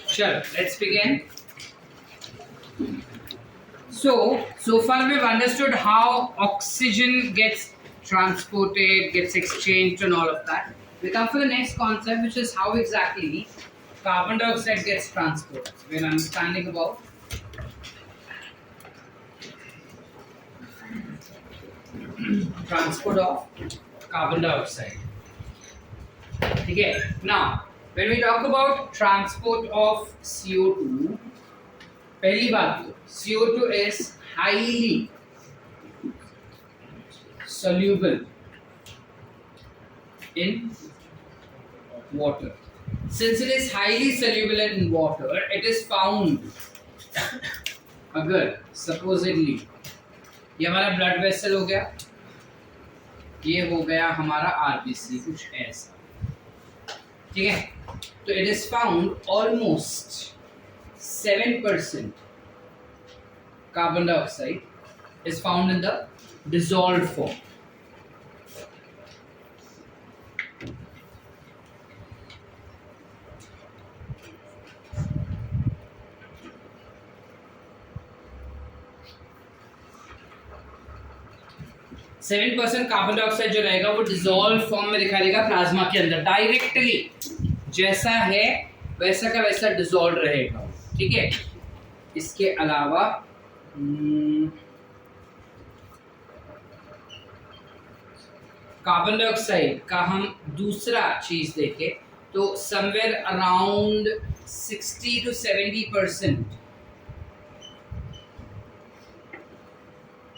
Sure, let's begin. So far we've understood how oxygen gets transported, gets exchanged and all of that. We come for the next concept, which is how exactly carbon dioxide gets transported. We're understanding about transport of carbon dioxide. Okay, now when we talk about transport of CO2, पहली बात तो CO2 is highly soluble in water. Since it is highly soluble in water, it is found अगर supposedly ये हमारा blood vessel हो गया, ये हो गया हमारा RBC, कुछ ऐसा, ठीक है? तो it is found almost 7% carbon dioxide is found in the dissolved form. Seven percent carbon dioxide जो रहेगा वो डिसॉल्व फॉर्म में दिखाई देगा प्लाज्मा के अंदर, डायरेक्टली जैसा है वैसा का वैसा डिसॉल्व रहेगा, ठीक है? इसके अलावा कार्बन डाइऑक्साइड का हम दूसरा चीज देखें तो somewhere around 60 to 70%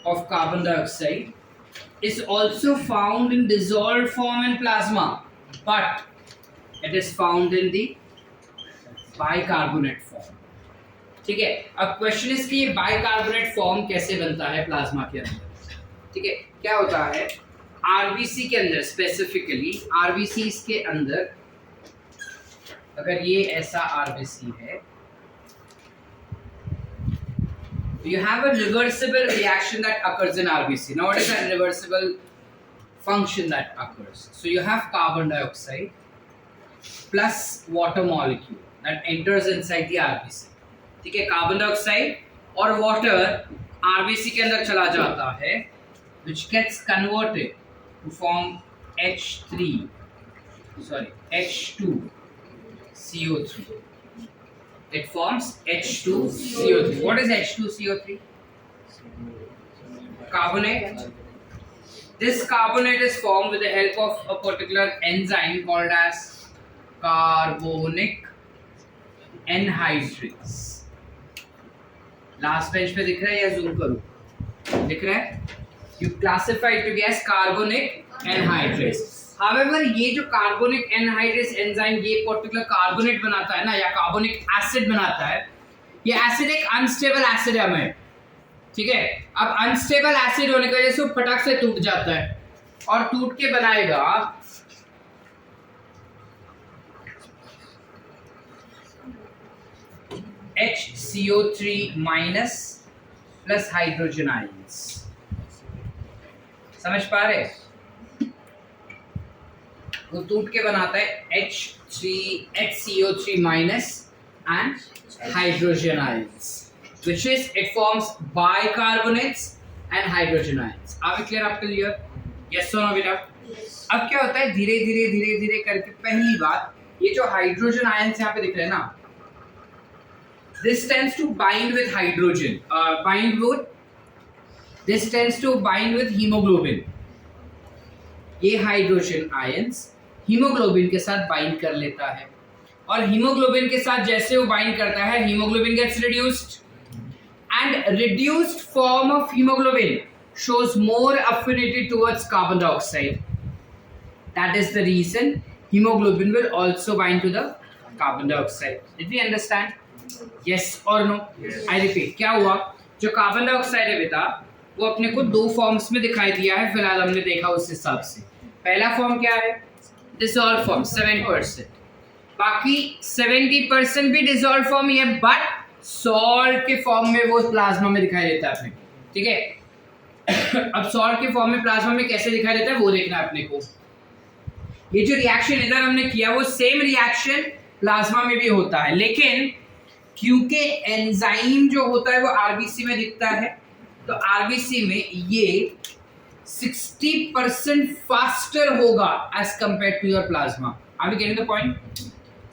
of carbon dioxide is also found in dissolved form in plasma, but it is found in the bicarbonate form. ठीक है? अब क्वेश्चन इज कि ये बाइकार्बोनेट फॉर्म कैसे बनता है प्लाज्मा के अंदर, ठीक है? क्या होता है आरबीसी के अंदर, स्पेसिफिकली आरबीसी के अंदर, अगर ये ऐसा आरबीसी है, you have a reversible reaction that occurs in RBC. Now what is that reversible function that occurs? So you have carbon dioxide plus water molecule that enters inside the RBC. ठीक है? Carbon dioxide और water RBC के अंदर चला जाता है, which gets converted to form H2CO3. It forms H2CO3. What is H2CO3? Carbonate. This carbonate is formed with the help of a particular enzyme called as carbonic anhydrase. Last page पे दिख रहा है या जूम करूं? दिख रहा है? You classify it to be as carbonic anhydrase. However, ये जो कार्बोनिक एनहाइड्रेस एंजाइम ये पर्टिकुलर कार्बोनेट बनाता है ना, या कार्बोनिक एसिड बनाता है, ये एसिड एक अनस्टेबल एसिड है हमें, ठीक है? अब अनस्टेबल एसिड होने की वजह से वो फटाक से टूट जाता है और टूट के बनाएगा HCO3- प्लस हाइड्रोजन आयंस। समझ पा रहे? वो टूट के बनाता है HCO3- and hydrogen ions, which is it forms bicarbonates and hydrogen ions. Are we clear up till here? Yes or no बेटा? अब क्या होता है, धीरे धीरे धीरे धीरे करके पहली बात, ये जो हाइड्रोजन आयंस यहाँ पे दिख रहे हैं ना, this tends to bind with hydrogen, this tends to bind with hemoglobin. ये हाइड्रोजन आयंस हीमोग्लोबिन के साथ बाइंड कर लेता है, और हीमोग्लोबिन के साथ जैसे वो बाइंड करता है, haemoglobin gets reduced, and reduced form of haemoglobin shows more affinity towards carbon dioxide. That is the reason hemoglobin will also bind to the carbon dioxide. Did we understand? Yes or no? Yes. I repeat, क्या हुआ? जो carbon dioxide है बेटा, वो अपने को दो forms में दिखाई दिया है, फिलहाल हमने देखा उस हिसाब से। पहला फॉर्म क्या है? डिसॉल्व फॉर्म 7%, बाकी 70% भी डिसॉल्व फॉर्म ही है, बट सॉल्ट के फॉर्म में वो प्लाज्मा में दिखाई देता है अपने, ठीक है? अब सॉल्ट के फॉर्म में प्लाज्मा में कैसे दिखाई देता है वो देखना है अपने को। ये जो रिएक्शन इधर हमने किया वो सेम रिएक्शन प्लाज्मा में भी होता है, लेकिन क्योंकि एंजाइम जो होता है वो आरबीसी में दिखता है, तो आरबीसी में ये 60% फास्टर होगा as compare to your plasma. Are we getting the point?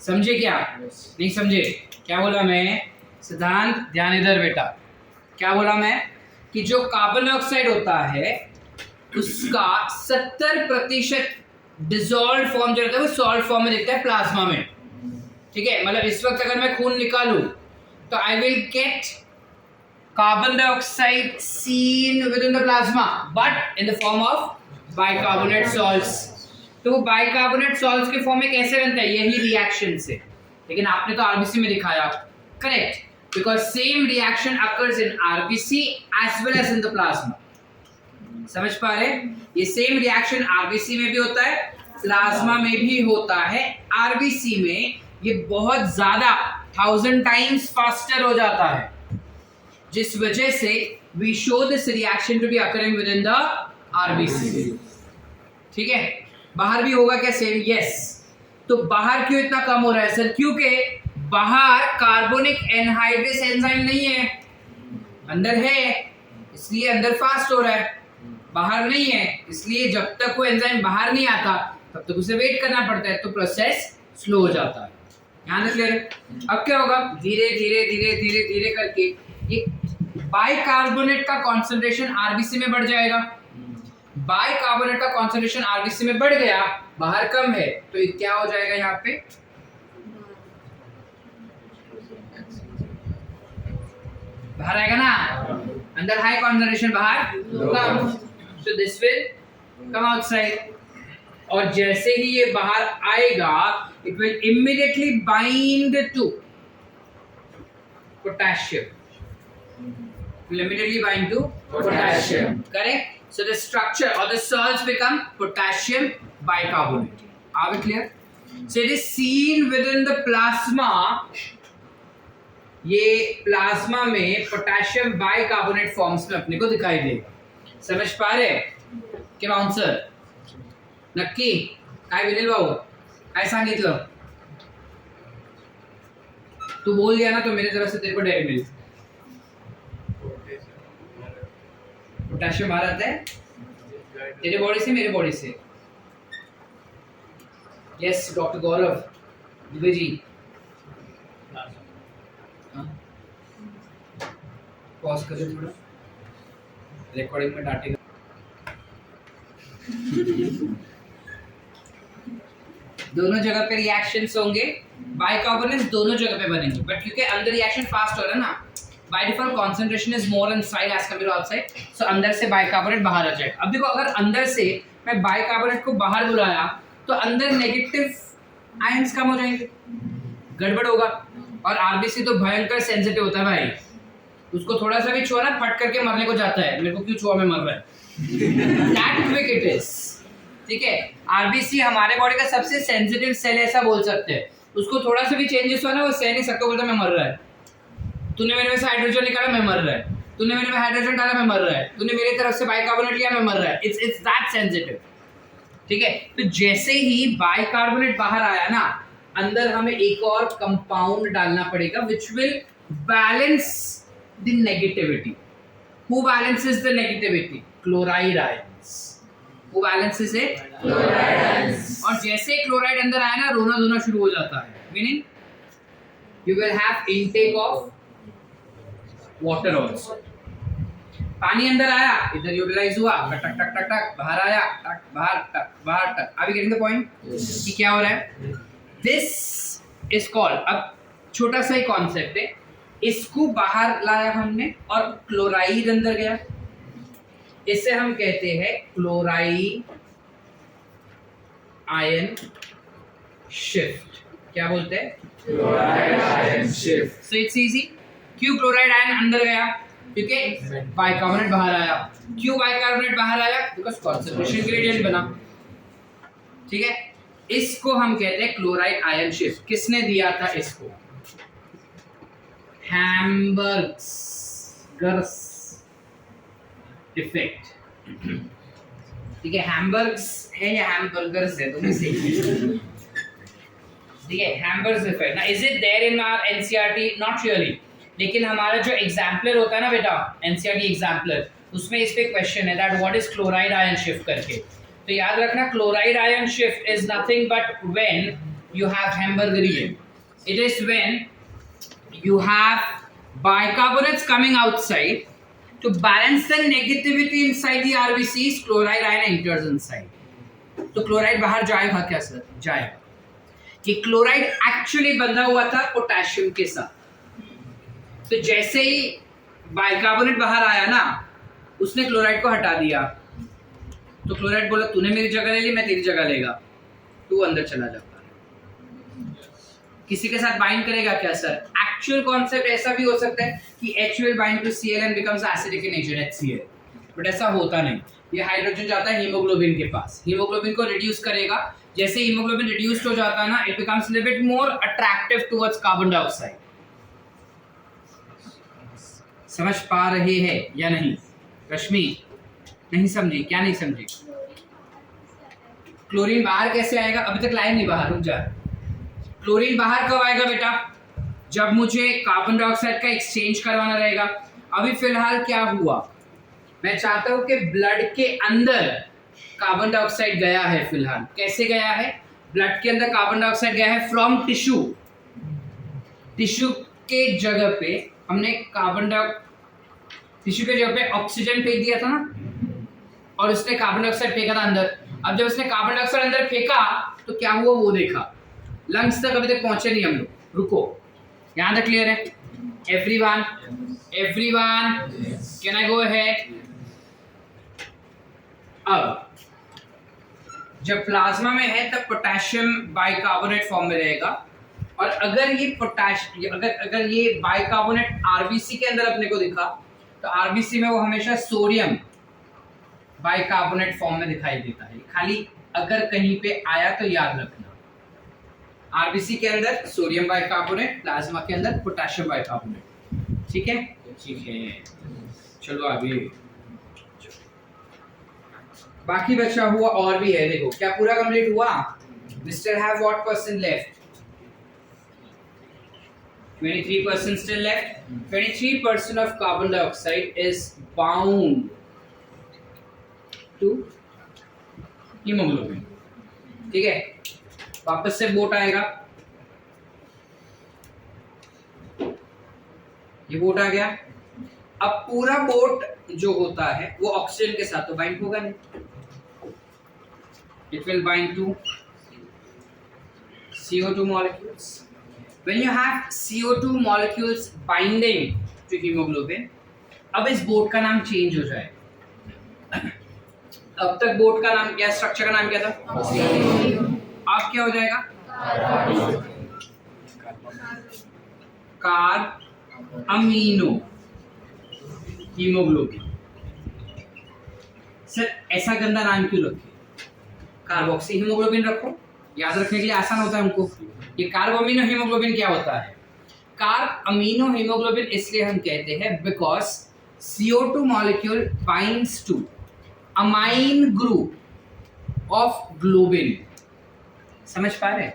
समझे क्या? नहीं समझे? क्या बोला मैं? सिद्धांत ध्यान इधर बेटा। क्या बोला मैं? कि जो कार्बन डाइऑक्साइड होता है उसका 70% डिसॉल्व फॉर्म जो रहता है वो सॉल्ट फॉर्म में दिखता है प्लाज्मा में। ठीक है, मतलब इस वक्त अगर मैं खून निकालूं तो I will get carbon dioxide seen within the plasma but in the form of bicarbonate salts. तो वो बाइकार्बोनेट सॉल्ट्स के फॉर्म में कैसे बनता है? यही रिएक्शन से। लेकिन आपने तो आरबीसी में दिखाया, correct, because same reaction occurs in RBC as well as in the plasma. समझ पा रहे? ये सेम रिएक्शन आरबीसी में भी होता है, प्लाज्मा में भी होता है। आरबीसी में ये बहुत ज्यादा 1000 टाइम्स फास्टर हो जाता है, जिस वजह से we show this reaction to be occurring within the RBC. ठीक है, बाहर भी होगा क्या सेम? यस। तो बाहर क्यों इतना कम हो रहा है सर? क्योंकि बाहर कार्बोनिक एनहाइड्रेस एंजाइम नहीं है, अंदर है, इसलिए अंदर फास्ट हो रहा है। बाहर नहीं है, इसलिए जब तक वो एंजाइम बाहर नहीं आता तब तक उसे वेट करना पड़ता है, तो प्रोसेस स्लो हो जाता है। ध्यान रख ले। अब क्या होगा? धीरे धीरे धीरे धीरे धीरे करके ये बाइकार्बोनेट का कॉन्सेंट्रेशन आरबीसी में बढ़ जाएगा। बाइकार्बोनेट का कॉन्सेंट्रेशन आरबीसी में बढ़ गया, बाहर कम है, तो ये क्या हो जाएगा? यहाँ पे बाहर आएगा ना, अंदर हाई कॉन्सेंट्रेशन, बाहर कम, so this will come outside। और जैसे ही ये बाहर आएगा it will immediately bind to potassium, will immediately bind to potassium, correct? So the structure or the salts become potassium bicarbonate। Are we clear? So it is seen within the plasma। ये plasma में potassium bicarbonate forms में अपने को दिखाई देगा। समझ पा रहे? की बाउन्सर नक्की काय विनील भाऊ काय सांगितलं? तू बोल दिया ना तो मेरी तरफ से तेरे को डेयरी मिल्क। पोटेशियम बाहर आता है तेरे बॉडी से, मेरे बॉडी से। यस डॉक्टर गौरव दुबे जी। पॉज करिए थोड़ा, रिकॉर्डिंग में डांटेगा। दोनों जगह पे रिएक्शंस होंगे, बाइकार्बोनेट्स दोनों जगह पे बनेंगे, बट क्योंकि अंदर रिएक्शन फास्ट हो रहा है ना, by default concentration is more inside as compare to outside, so अंदर से बाइकार्बोनेट बाहर आ जाएगा। अब देखो, अगर अंदर से मैं बाइकार्बोनेट को बाहर बुलाया तो अंदर नेगेटिव आयंस कम हो जाएंगे, गड़बड़ होगा। और आरबीसी तो भयंकर सेंसिटिव होता है भाई, उसको थोड़ा सा भी छुआ ना फट करके मरने को जाता है। मेरे को क्यों छुआ, मैं मर रहा है। That quick it is. ठीक है, आरबीसी हमारे बॉडी का सबसे सेंसिटिव सेल ऐसा बोल सकते हैं। उसको थोड़ा सा भी चेंजेस हुआ ना वो सह नहीं सकता, बोलता मैं मर रहा है। तूने मेरे में से हाइड्रोजन निकाला, मैं मर रहा है। तूने मेरे में हाइड्रोजन डाला, मैं मर रहा है। तूने मेरी तरफ से बाइकार्बोनेट लिया, मैं मर रहा है। It's that sensitive. ठीक है, तो जैसे ही बाइकार्बोनेट बाहर आया ना, अंदर हमें एक और कंपाउंड डालना पड़ेगा which will balance the negativity। Who balances the negativity? Chloride ions। Who balances it? Chloride ions। और जैसे क्लोराइड अंदर आया ना, रोना धोना शुरू हो जाता है। Meaning you will have intake of water also। पानी अंदर आया, इधर यूटिलाइज हुआ, टक टक टक टक, बाहर आया, टक बाहर, टक बाहर, टक। Are we getting the point? कि क्या हो रहा है? This is called, अब छोटा सा ही कॉन्सेप्ट है, इसको बाहर लाया हमने और क्लोराइड अंदर गया, इसे हम कहते हैं क्लोराइड आयन शिफ्ट। क्या बोलते हैं? Chloride ion shift. So it's easy. क्यों क्लोराइड आयन अंदर गया? क्योंकि बाइकार्बोनेट बाहर आया। क्यों बाइकार्बोनेट बाहर आया? बिकॉज कॉन्सेंट्रेशन ग्रेडियंट बना। ठीक है, इसको हम कहते हैं क्लोराइड आयन शिफ्ट। किसने दिया था इसको? हैम्बर्ग्स। इफेक्ट। ठीक है, हैमबर्ग्स है या हैमबर्गर्स है, तो ठीक है, हैमबर्ग्स इफेक्ट ना, is it there in our NCERT? Not really, लेकिन हमारा जो एग्जाम्पलर होता है ना बेटा, एनसीईआरटी एग्जाम्पलर, उसमें इस पे क्वेश्चन है that what is chloride ion shift करके। तो याद रखना, chloride ion shift is nothing but when you have hamburgerian. It is when you have bicarbonates coming outside to balance the negativity inside the RBCs, chloride ion enters inside. तो chloride बाहर जाएगा क्या sir? जाएगा। ये chloride actually बंधा हुआ था potassium के साथ, तो जैसे ही बाइकार्बोनेट बाहर आया ना, उसने क्लोराइड को हटा दिया, तो क्लोराइड बोला तूने मेरी जगह ले ली, मैं तेरी जगह लेगा, तू अंदर चला जाता है। किसी के साथ बाइंड करेगा क्या सर? एक्चुअल कॉन्सेप्ट ऐसा भी हो सकता है कि H will bind to Cl and becomes acidic in nature, HCl, but ऐसा होता नहीं। ये हाइड्रोजन जाता है हीमोग्लोबिन के पास, हीमोग्लोबिन को रिड्यूस करेगा, जैसे हीमोग्लोबिन रिड्यूस्ड हो जाता है ना, it becomes little bit more attractive towards carbon dioxide. समझ पा रहे हैं या नहीं? रश्मि नहीं समझी? क्या नहीं समझी? क्लोरीन बाहर कैसे आएगा? अभी तक लाए नहीं बाहर, रुक जा। क्लोरीन बाहर कब आएगा बेटा? जब मुझे कार्बन डाइऑक्साइड का एक्सचेंज करवाना रहेगा। अभी फिलहाल क्या हुआ, मैं चाहता हूं कि ब्लड के अंदर कार्बन डाइऑक्साइड गया है। फिलहाल कैसे गया है? ब्लड के अंदर कार्बन डाइऑक्साइड गया है फ्रॉम टिश्यू, टिश्यू के जगह पे हमने टिश्यू के जगह पे ऑक्सीजन फेंक दिया था ना, और उसने कार्बन डाइऑक्साइड फेंका था अंदर। अब जब उसने कार्बन डाइऑक्साइड अंदर फेंका तो क्या हुआ वो देखा। लंग्स तक अभी तक पहुंचे नहीं हम लोग, रुको, यहां तक क्लियर है? Everyone can I go ahead? अब जब प्लाज्मा में है तब पोटेशियम बाइकार्बोनेट फॉर्म में रहेगा, और अगर ये अगर ये बाइकार्बोनेट आरबीसी के अंदर अपने को दिखा, तो आरबीसी में वो हमेशा सोडियम बाइकार्बोनेट फॉर्म में दिखाई देता है। खाली अगर कहीं पे आया तो याद रखना, आरबीसी के अंदर सोडियम बाइकार्बोनेट, प्लाज्मा के अंदर पोटेशियम बाइकार्बोनेट। ठीक है, ठीक है, चलो आगे। बाकी बचा हुआ और भी है, देखो क्या पूरा कंप्लीट हुआ? We still have what percent left? 23% still left. 23% of carbon dioxide is bound to hemoglobin. ठीक है, वापस से बोट आएगा, ये बोट आ गया। अब पूरा बोट जो होता है वो ऑक्सीजन के साथ तो बाइंड होगा नहीं, it will bind to CO2 molecules. When you have CO2 molecules binding to hemoglobin, अब इस बोट का नाम चेंज हो जाएगा। अब तक बोट का नाम क्या, स्ट्रक्चर का नाम क्या था? अब क्या हो जाएगा? Carb amino haemoglobin. सर ऐसा गंदा नाम क्यों रखे? कार्बोक्सी हीमोग्लोबिन रखो, याद रखने के लिए आसान होता है हमको। ये कार्ब अमीनो हीमोग्लोबिन क्या होता है? कार्ब अमीनो हीमोग्लोबिन इसलिए हम कहते हैं because CO2 molecule binds to amine group of globin. समझ पा रहे?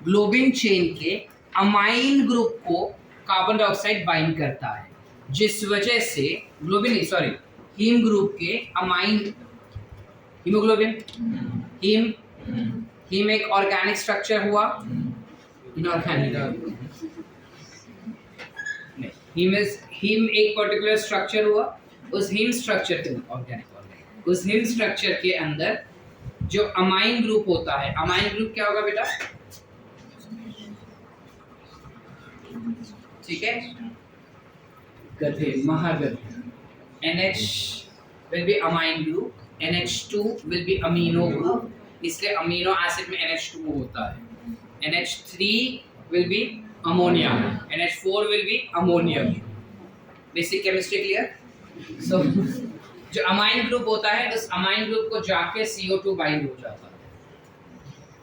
ग्लोबिन चेन के अमाइन ग्रुप को कार्बन डाइऑक्साइड बाइंड करता है, जिस वजह से हीम ग्रुप के अमाइन हीमोग्लोबिन, हीम एक ऑर्गेनिक स्ट्रक्चर हुआ, इनऑर्गेनिक हीम एक पर्टिकुलर स्ट्रक्चर हुआ, उस हीम स्ट्रक्चर के ऑर्गेनिक उस हीम स्ट्रक्चर के अंदर जो अमाइन ग्रुप होता है, अमाइन ग्रुप क्या होगा बेटा? ठीक है, गधे महागधे। NH will be amine group, NH2 will be amino group, इसलिए अमीनो एसिड में NH2 होता है। NH3 will be ammonia, NH4 will be ammonium. Basic chemistry clear? So जो अमाइन ग्रुप होता है, उस अमाइन ग्रुप को जाके CO2 बाइंड हो जाता है।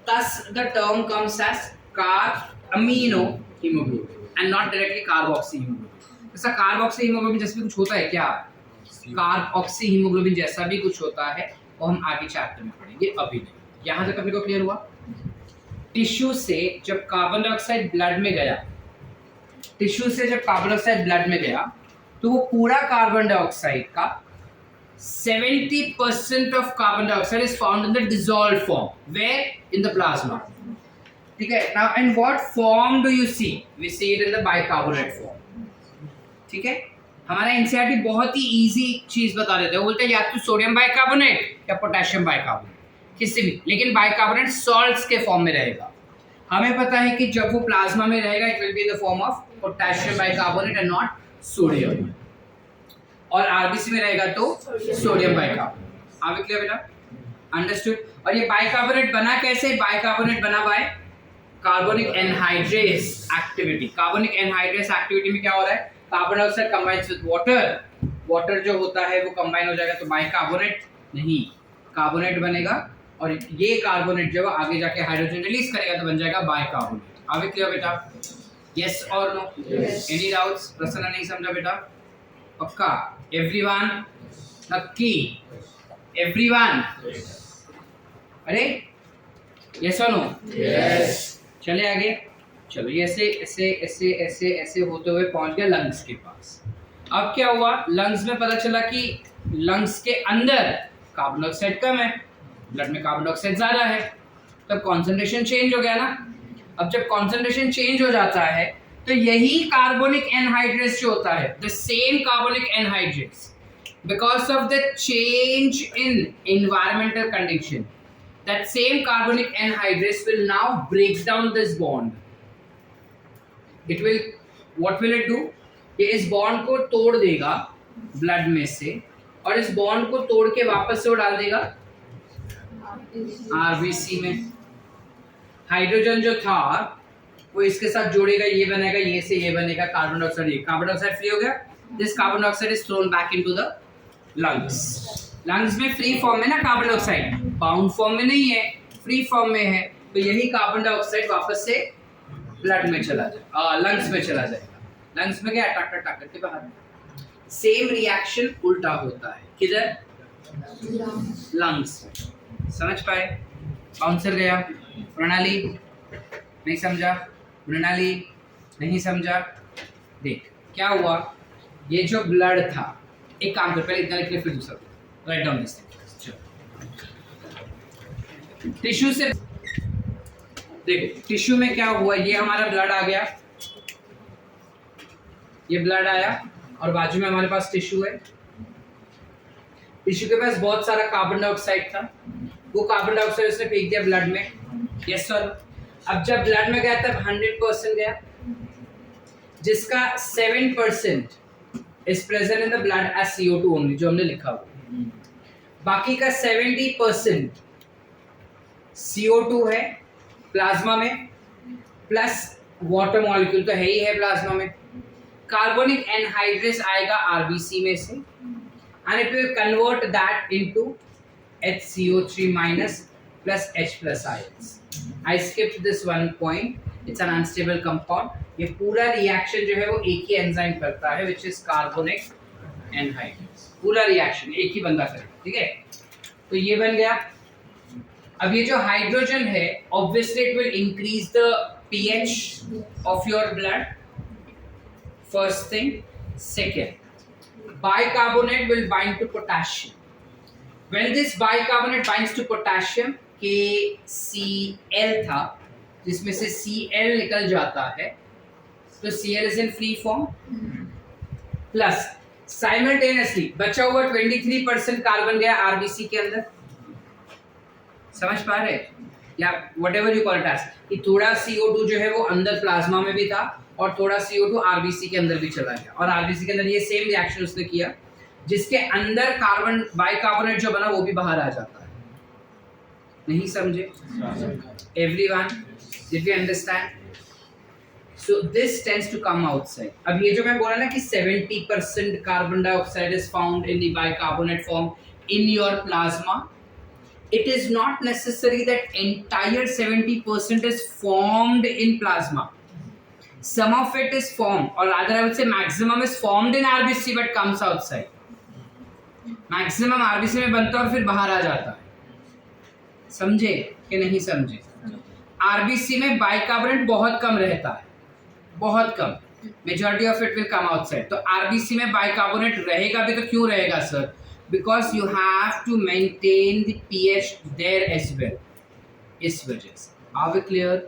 Thus the term comes as carb-amino haemoglobin and not directly carboxy haemoglobin. ऐसा कार्बोक्सी हीमोग्लोबिन जैसे कुछ होता है क्या? कार्ब ऑक्सी हीमोग्लोबिन जैसा भी कुछ होता है वो हम आगे चैप्टर में पढ़ेंगे, अभी नहीं। यहाँ तक अपने को क्लियर हुआ? टिश्यू से जब कार्बन डाइऑक्साइड ब्लड में गया, टिश्यू से जब कार्बन डाइऑक्साइड ब्लड में गया तो वो पूरा कार्बन डाइऑक्साइड का 70% of carbon dioxide is found in the dissolved form. Where? In the plasma. ठीक है? Now, in what form do you see? We see it in the bicarbonate form. ठीक है? हमारा एनसीईआरटी बहुत ही इजी चीज बता देते हैं, वो बोलते हैं या तो सोडियम बाइकार्बोनेट या पोटेशियम बाइकार्बोनेट, किसी भी, लेकिन बाइकार्बोनेट सॉल्ट्स के फॉर्म में रहेगा। हमें पता है कि जब वो प्लाज्मा में रहेगा it will be in the form of potassium bicarbonate and not sodium, और आरबीसी में रहेगा तो सोडियम बाइकार्बोनेट। आगे क्लियर बेटा? अंडरस्टूड। और ये बाइकार्बोनेट बना कैसे? बाइकार्बोनेट बना by carbonic anhydrase activity. Carbonic anhydrase activity में क्या हो रहा है? Carbon dioxide combines with water, water जो होता है वो कंबाइन हो जाएगा तो बाइकार्बोनेट नहीं, कार्बोनेट बनेगा, और ये कार्बोनेट जो आगे जाके हाइड्रोजन रिलीज करेगा तो बन जाएगा बाइकार्बोनेट। आगे क्लियर बेटा? यस और नो? Any doubts? प्रश्न नहीं समझा बेटा? पक्का? एवरीवन? नक्की? एवरीवन? अरे यस और नो? यस। चले आगे, चलो ये ऐसे ऐसे ऐसे ऐसे ऐसे होते हुए पहुंच गया लंग्स के पास। अब क्या हुआ? लंग्स में पता चला कि लंग्स के अंदर कार्बन डाइऑक्साइड कम है, ब्लड में कार्बन डाइऑक्साइड ज्यादा है, तब कॉन्सेंट्रेशन चेंज हो गया ना। अब जब कॉन्सेंट्रेशन चेंज हो जाता है तो यही कार्बोनिक एनहाइड्रेस जो होता है, the same carbonic anhydrase, because of the change in environmental condition, that same carbonic anhydrase will now break down this bond. It will, what will it do? ये इस बॉन्ड को तोड़ देगा ब्लड में से, और इस बॉन्ड को तोड़ के वापस से वो डाल देगा आरबीसी में। हाइड्रोजन जो था वो इसके साथ जोड़ेगा, ये बनेगा, ये से ये बनेगा कार्बन डाइऑक्साइड, ये कार्बन डाइऑक्साइड फ्री हो गया, this carbon dioxide is throne back into the lungs. Lungs में फ्री फॉर्म में ना कार्बन डाइऑक्साइड, बाउंड फॉर्म में नहीं है, फ्री फॉर्म में है, तो यही कार्बन डाइऑक्साइड वापस से ब्लड में चला जाए, लंग्स में चला जाएगा। लंग्स में क्या टक टक करके बाहर। सेम रिएक्शन उल्टा होता है किधर? लंग्स में। समझ पाए? बाउंसर गया। प्रणाली नहीं समझा? प्रणाली नहीं समझा? देख क्या हुआ, ये जो ब्लड था, एक काम कर, पहले इतना लिख ले फिर दूसरा write down this thing. Tissue से देखो, टिश्यू में क्या हुआ, ये हमारा ब्लड आ गया, ये ब्लड आया, और बाजू में हमारे पास टिश्यू है। टिश्यू के पास बहुत सारा कार्बन डाइऑक्साइड था, वो कार्बन डाइऑक्साइड उसने फेंक दिया ब्लड में। Yes sir. अब जब ब्लड में गया तब 100% गया, जिसका 7% is present in the blood as CO2 only, जो हमने लिखा हुआ। बाकी का 70% CO2 है प्लाज्मा में, प्लस वाटर मॉलिक्यूल तो है ही है प्लाज्मा में। कार्बोनिक एनहाइड्रेस आएगा आरबीसी में से, and it will convert that into HCO3 minus plus H plus ions. I skipped this one point. It's an unstable compound. ये पूरा रिएक्शन जो है वो एक ही एंजाइम करता है, which is carbonic anhydrase. पूरा रिएक्शन एक ही बंदा करेगा, ठीक है? तो ये बन गया। अब ये जो हाइड्रोजन है, obviously it will increase the pH of your blood. First thing. Second, bicarbonate will bind to potassium. When this bicarbonate binds to potassium, KCl था, जिसमें से Cl निकल जाता है, तो Cl is in free form, plus simultaneously बचा हुआ 23% carbon गया आरबीसी के अंदर। समझ पा रहे? या whatever you call it as, कि थोड़ा CO2 जो है वो अंदर प्लाज्मा में भी था, और थोड़ा CO2 आरबीसी के अंदर भी चला गया, और आरबीसी के अंदर ये सेम रिएक्शन उसने किया, जिसके अंदर कार्बन बाइकार्बोनेट जो बना वो भी बाहर आ जाता है। नहीं समझे? Everyone, did you understand? So this tends to come outside. अब ये जो मैं बोला ना कि 70% carbon dioxide is found in the bicarbonate form in your plasma. It is not necessary that entire 70% is formed in plasma. Some of it is formed, or rather I would say maximum is formed in RBC but comes outside. Maximum RBC में बनता है और फिर बाहर आ जाता है। समझे कि नहीं समझे? आरबीसी में बाइकार्बोनेट बहुत कम रहता है, बहुत कम, majority of it will come outside. तो आरबीसी में बाइकार्बोनेट रहेगा भी, तो क्यों रहेगा sir? Because you have to maintain the pH there as well, इस वजह से। Are we clear?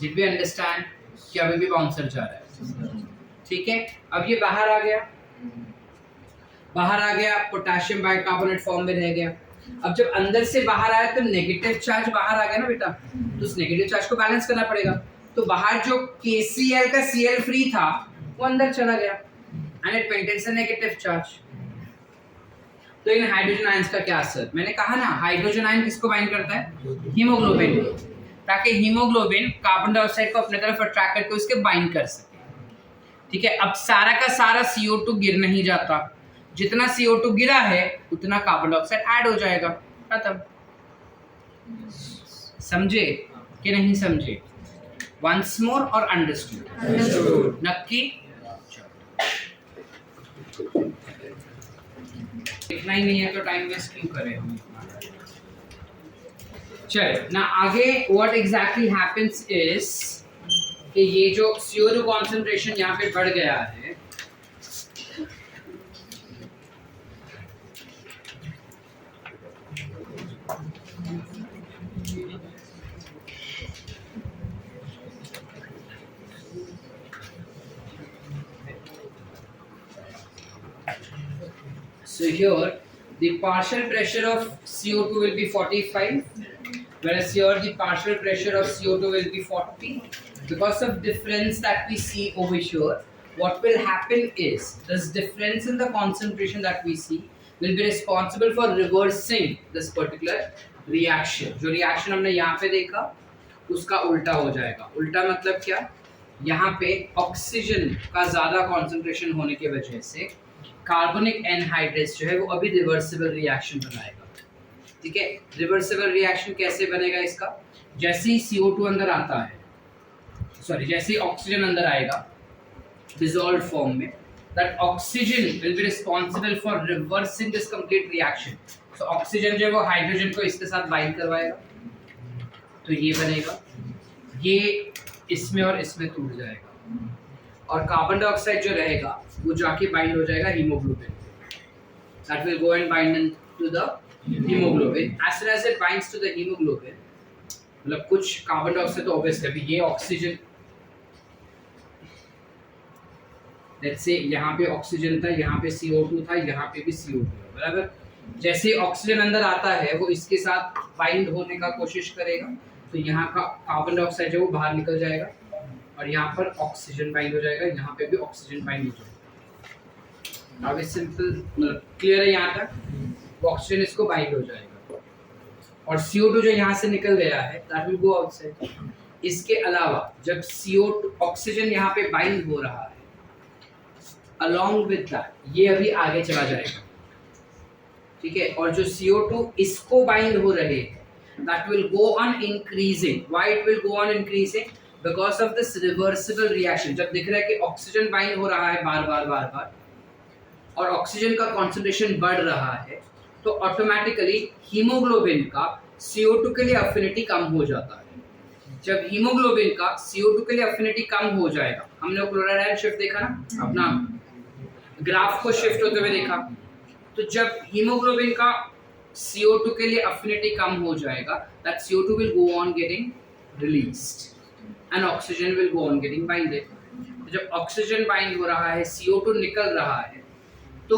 Did we understand कि अभी भी बाउंसर जा रहा है? ठीक है, अब ये बाहर आ गया, बाहर आ गया, पोटेशियम बाइकार्बोनेट फॉर्म में रह गया। अब जब अंदर से बाहर आया तो नेगेटिव चार्ज बाहर आ गया ना बेटा, तो उस नेगेटिव चार्ज को बैलेंस करना पड़ेगा। तो बाहर जो KCl का Cl फ्री था वो अंदर चला गया and it maintains a negative charge. तो इन हाइड्रोजन आयंस का क्या असर? मैंने कहा ना, हाइड्रोजन आयन किसको बाइंड करता है? हीमोग्लोबिन, ताकि हीमोग्लोबिन कार्बन डाइऑक्साइड को अपने तरफ अट्रैक्ट करके उसके बाइंड कर सके। ठीक है, अब सारा का सारा CO2 गिर नहीं जाता, जितना CO2 गिरा है उतना कार्बन डाइऑक्साइड ऐड हो जाएगा, खत्म। समझे कि नहीं समझे? वंस मोर और अंडरस्टूड? नक्की? लिखना ही नहीं है तो टाइम वेस्ट क्यों करें हम? चलो ना आगे, व्हाट एग्जैक्टली हैपेंस इज कि ये जो CO2 कॉन्सेंट्रेशन यहाँ पे बढ़ गया है, so here the partial pressure of CO2 will be 45, whereas here the partial pressure of CO2 will be 40. Because of difference that we see over here, what will happen is this difference in the concentration that we see will be responsible for reversing this particular reaction. जो reaction हमने यहाँ पे देखा उसका उल्टा हो जाएगा। उल्टा मतलब क्या? यहाँ पे ऑक्सीजन का ज़्यादा concentration होने की वजह से कार्बोनिक एनहाइड्रेस जो है वो अभी रिवर्सिबल रिएक्शन बनाएगा। ठीक है, रिवर्सिबल रिएक्शन कैसे बनेगा इसका? जैसे ही CO2 अंदर आता है, सॉरी जैसे ही ऑक्सीजन अंदर आएगा डिसॉल्व्ड फॉर्म में, that oxygen will be responsible for reversing this complete reaction. So oxygen जो है वो हाइड्रोजन को इसके साथ बाइंड करवाएगा, तो ये बनेगा, ये इसमें और इसमें टूट जाएगा, और कार्बन डाइऑक्साइड जो रहेगा वो जाके बाइंड हो जाएगा haemoglobin, that will go and bind to the haemoglobin. As soon as it binds to the haemoglobin, मतलब कुछ कार्बन डाइऑक्साइड तो ऑब्वियसली, अभी ये ऑक्सीजन, लेट्स से यहाँ पे ऑक्सीजन था, यहाँ पे CO2 था, यहाँ पे भी CO2 है, बराबर। जैसे ऑक्सीजन अंदर आता है वो इसके साथ बाइंड होने का कोशिश करेगा, तो यहाँ का कार्बन डाइऑक्साइड जो वो बाहर निकल जाएगा और यहाँ पर ऑक्सीजन बाइंड हो जाएगा, यहाँ पे भी ऑक्सीजन बाइंड हो जाएगा। अब सिंपल, मतलब क्लियर है यहाँ तक? वो ऑक्सीजन इसको बाइंड हो जाएगा और CO2 जो यहाँ से निकल गया है दैट विल गो आउटसाइड। इसके अलावा जब CO2 ऑक्सीजन यहाँ पे बाइंड हो रहा है, along with that ये अभी आगे चला जाएगा, ठीक है, और जो CO2 इसको बाइंड हो रहे हैं that will go on increasing. Why it will go on increasing? Because of this reversible reaction. जब दिख रहा है कि ऑक्सीजन बाइंड हो रहा है बार बार और ऑक्सीजन का कॉन्सेंट्रेशन बढ़ रहा है, तो ऑटोमेटिकली हीमोग्लोबिन का CO2 के लिए अफिनिटी कम हो जाता है। जब हीमोग्लोबिन का CO2 के लिए अफिनिटी कम हो जाएगा, हमने क्लोराइड आयन शिफ्ट देखा ना, अपना ग्राफ को शिफ्ट होते हुए देखा, तो जब हीमोग्लोबिन का CO2 के लिए अफिनिटी कम हो जाएगा, that CO2 will go on getting released and oxygen will go on getting binded. तो जब ऑक्सीजन बाइंड हो रहा है, CO2 निकल रहा है, तो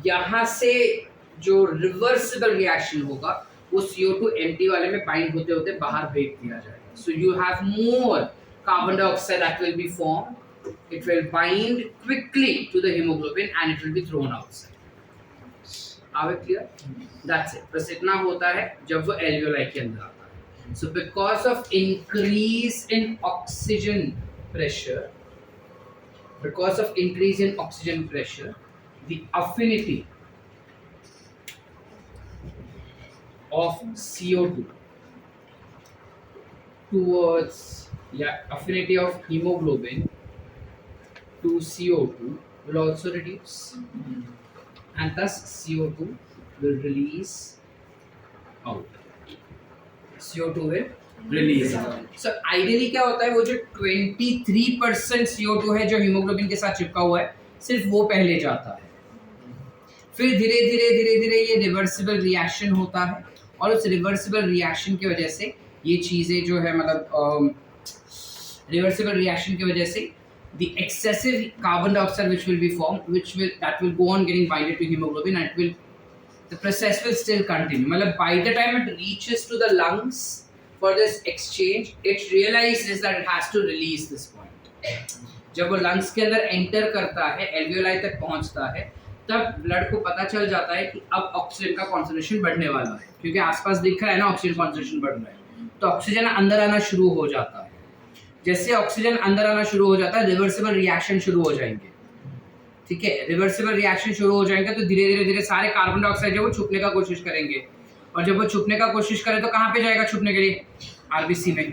यहाँ से जो रिवर्सिबल रिएक्शन होगा वो CO2 एम्प्टी वाले में बाइंड होते होते बाहर फेंक दिया जाएगा। So you have more carbon dioxide that will be formed. It will bind quickly to the hemoglobin and it will be thrown outside. Are we clear? That's it. बस इतना होता है जब वो एल्वियोलाई के अंदर आता है। So because of increase in oxygen pressure, the affinity of CO2 towards, affinity of hemoglobin to CO2 will also reduce. and thus CO2 will release out. CO2 will release out. So ideally क्या होता है, वो जो 23% CO2 है जो haemoglobin के साथ चिपका हुआ है, सिर्फ वो पहले जाता है, फिर धीरे धीरे ये रिवर्सिबल रिएक्शन होता है, और उस रिवर्सिबल रिएक्शन की वजह से ये चीज़ें जो है मतलब रिवर्सिबल रिएक्शन की वजह से the excessive carbon dioxide which will be formed, that will go on getting binded to hemoglobin, and the process will still continue. मतलब by the time it reaches to the lungs for this exchange, it realizes that it has to release this point. जब वो lungs के अंदर enter करता है, alveoli तक पहुंचता है, तब ब्लड को पता चल जाता है कि अब ऑक्सीजन का कॉन्सेंट्रेशन बढ़ने वाला है, क्योंकि आसपास दिख रहा है ना ऑक्सीजन कॉन्सेंट्रेशन बढ़ रहा है, तो ऑक्सीजन अंदर आना शुरू हो जाता है। जैसे ऑक्सीजन अंदर आना शुरू हो जाता है, रिवर्सिबल रिएक्शन शुरू हो जाएंगे, ठीक है। रिवर्सिबल रिएक्शन शुरू हो जाएंगे तो धीरे धीरे सारे कार्बन डाइऑक्साइड जो वो छुपने का कोशिश करेंगे, और जब वो छुपने का कोशिश करे तो कहाँ पे जाएगा छुपने के लिए? आरबीसी में।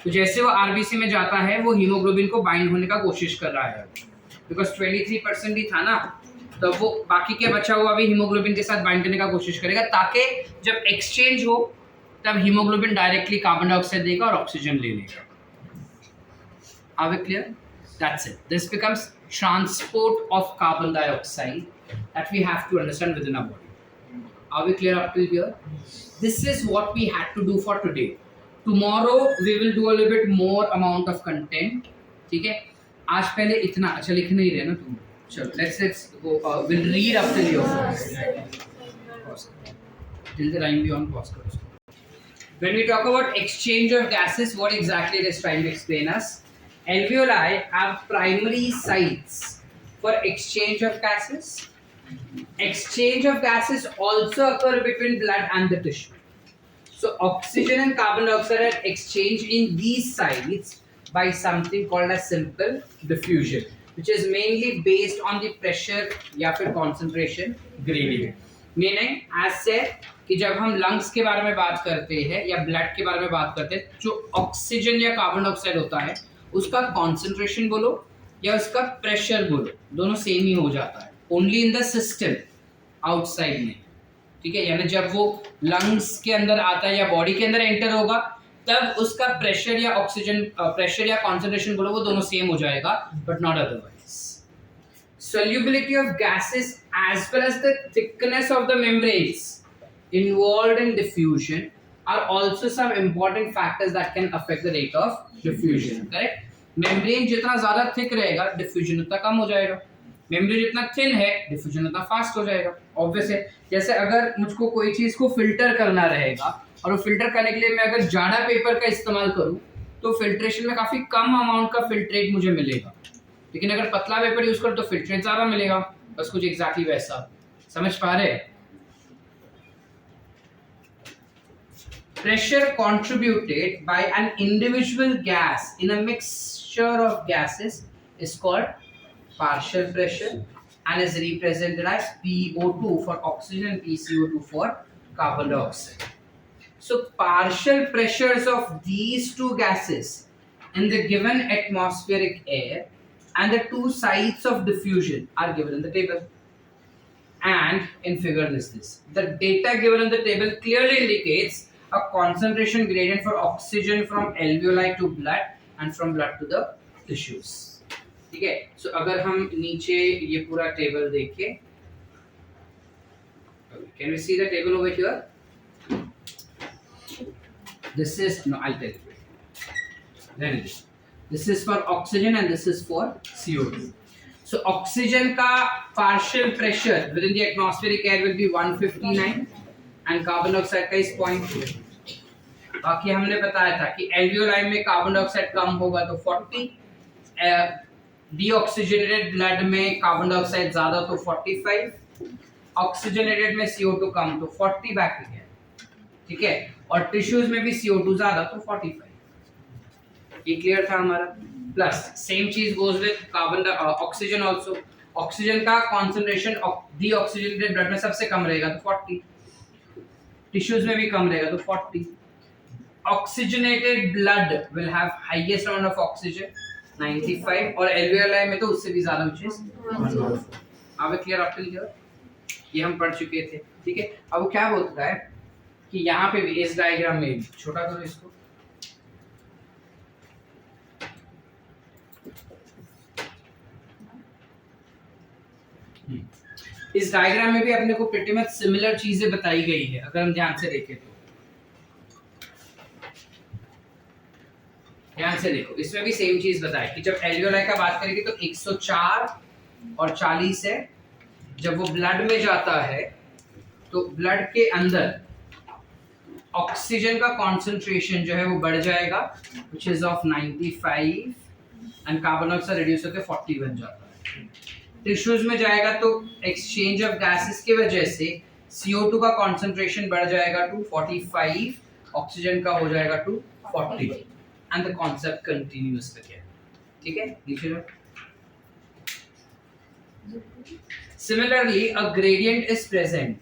तो जैसे वो आरबीसी में जाता है, वो हीमोग्लोबिन को बाइंड होने का कोशिश कर रहा है, बिकॉज 23% ही था ना, तो वो बाकी के बचा हुआ भी हीमोग्लोबिन के साथ बाइंड करने का कोशिश करेगा, ताकि जब एक्सचेंज हो तब हीमोग्लोबिन डायरेक्टली कार्बन डाइऑक्साइड देगा और ऑक्सीजन ले लेगा। Are we clear? That's it. This becomes transport of carbon dioxide that we have to understand within our body. Are we clear up till here? This is what we had to do for today. Tomorrow we will do a little bit more amount of content. ठीक है? आज पहले इतना अच्छा लिख नहीं रहे ना तुम? चलो, let's go. We'll read up till here. Till the rhyme be on pause करो. When we talk about exchange of gases, what exactly it is trying to explain us? Alveoli have primary sites for exchange of gases. Exchange of gases also occur between blood and the tissue. So oxygen and carbon dioxide are exchanged in these sites by something called as simple diffusion, which is mainly based on the pressure या फिर concentration gradient. Meaning, as said, कि जब हम lungs के बारे में बात करते हैं या blood के बारे में बात करते हैं, जो ऑक्सीजन या कार्बन डाइऑक्साइड होता है, उसका कॉन्सेंट्रेशन बोलो या उसका प्रेशर बोलो, दोनों सेम ही हो जाता है, only in the system outside में, ठीक है। यानी जब वो लंग्स के अंदर आता है या बॉडी के अंदर एंटर होगा, तब उसका प्रेशर या ऑक्सीजन प्रेशर या कॉन्सेंट्रेशन बोलो, वो दोनों सेम हो जाएगा, but not otherwise. solubility of gases as well as the thickness of the membranes involved in diffusion are also some important factors that can affect the rate of diffusion. Correct? Membrane जितना ज़्यादा thick रहेगा, diffusion उतना कम हो जाएगा। Membrane जितना thin है, diffusion उतना fast हो जाएगा। ऑब्वियस है। जैसे अगर मुझको कोई चीज़ को फिल्टर करना रहेगा, और वो फिल्टर करने के लिए मैं अगर जाड़ा पेपर का इस्तेमाल करूँ, तो फिल्ट्रेशन में काफ़ी कम अमाउंट का फिल्ट्रेट मुझे मिलेगा, लेकिन अगर पतला पेपर यूज़ करूँ तो फिल्ट्रेट ज़्यादा मिलेगा। बस कुछ एग्जैक्टली वैसा, समझ पा रहे? Pressure contributed by an individual gas in a mixture of gases is called partial pressure and is represented as PO2 for oxygen and PCO2 for carbon dioxide. So partial pressures of these two gases in the given atmospheric air and the two sites of diffusion are given in the table. And in figure this. The data given in the table clearly indicates a concentration gradient for oxygen from alveoli to blood and from blood to the tissues. ठीक है? So अगर हम नीचे ये पूरा table देखें, can we see the table over here? This is I'll tell you. Then this is for oxygen and this is for CO2. So oxygen का partial pressure within the atmospheric air will be 159 and carbon dioxide का is 0.2. बाकी हमने बताया था कि alveoli में carbon dioxide कम होगा तो 40, डीऑक्सीजनेटेड ब्लड में कार्बन डाइऑक्साइड ज्यादा तो 45, ऑक्सीजनेटेड में CO2 कम तो 40 बैक है, ठीक है, और टिश्यूज में भी CO2 ज्यादा तो 45। ये क्लियर था हमारा? प्लस सेम चीज goes with carbon oxygen also. Oxygen का कॉन्सेंट्रेशन डीऑक्सीजनेटेड ब्लड में सबसे कम रहेगा तो 40, टिश्यूज में भी कम रहेगा तो 40। Oxygenated blood will have highest amount of oxygen 95 और alveoli में तो उससे भी ज्यादा, which is 104. Are we clear up till here? ये हम पढ़ चुके थे, ठीक है। अब वो क्या बोलता है कि यहाँ पे भी इस डायग्राम में भी, छोटा करो इसको, इस डायग्राम में भी अपने को प्रीटी मच सिमिलर चीजें बताई गई है अगर हम ध्यान से देखें तो। ध्यान से देखो, इसमें भी सेम चीज बताई कि जब एल्वियोलाई का बात करेंगे तो 104 और 40 है। जब वो ब्लड में जाता है तो ब्लड के अंदर ऑक्सीजन का कॉन्सेंट्रेशन जो है वो बढ़ जाएगा, which is of 95 and carbon dioxide reduce होकर 40 बन जाता है। टिश्यूज में जाएगा तो एक्सचेंज ऑफ गैसेस की वजह से CO2 का कॉन्सेंट्रेशन बढ़ जाएगा टू 45, ऑक्सीजन का हो जाएगा to 40 and the concept continues again, ठीक है। नीचे लो। Similarly, a gradient is present.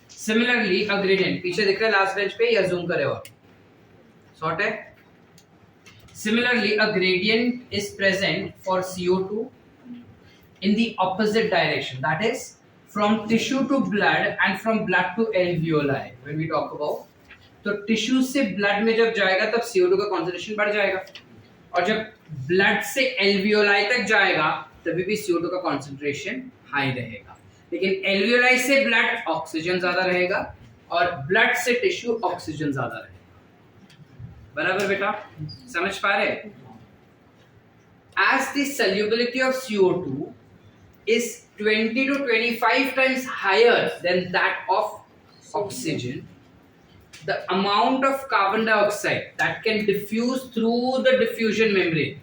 Similarly, a gradient, पीछे दिख रहा है लास्ट बेंच पे या जूम करे और शॉर्ट है। Similarly, a gradient is present for CO2 in the opposite direction, that is from tissue to blood and from blood to alveoli. When we talk about, तो टिश्यू से blood में जब जाएगा तब CO2 का कॉन्सेंट्रेशन बढ़ जाएगा, और जब ब्लड से एल्वियोलाई तक जाएगा तभी भी CO2 का कॉन्सेंट्रेशन हाई रहेगा। लेकिन एल्वियोलाई से ब्लड ऑक्सीजन ज्यादा रहेगा और ब्लड से टिश्यू ऑक्सीजन ज्यादा रहेगा। बराबर बेटा, समझ पा रहे? As the solubility of CO2 is 20 to 25 times higher than that of oxygen, the amount of carbon dioxide that can diffuse through the diffusion membrane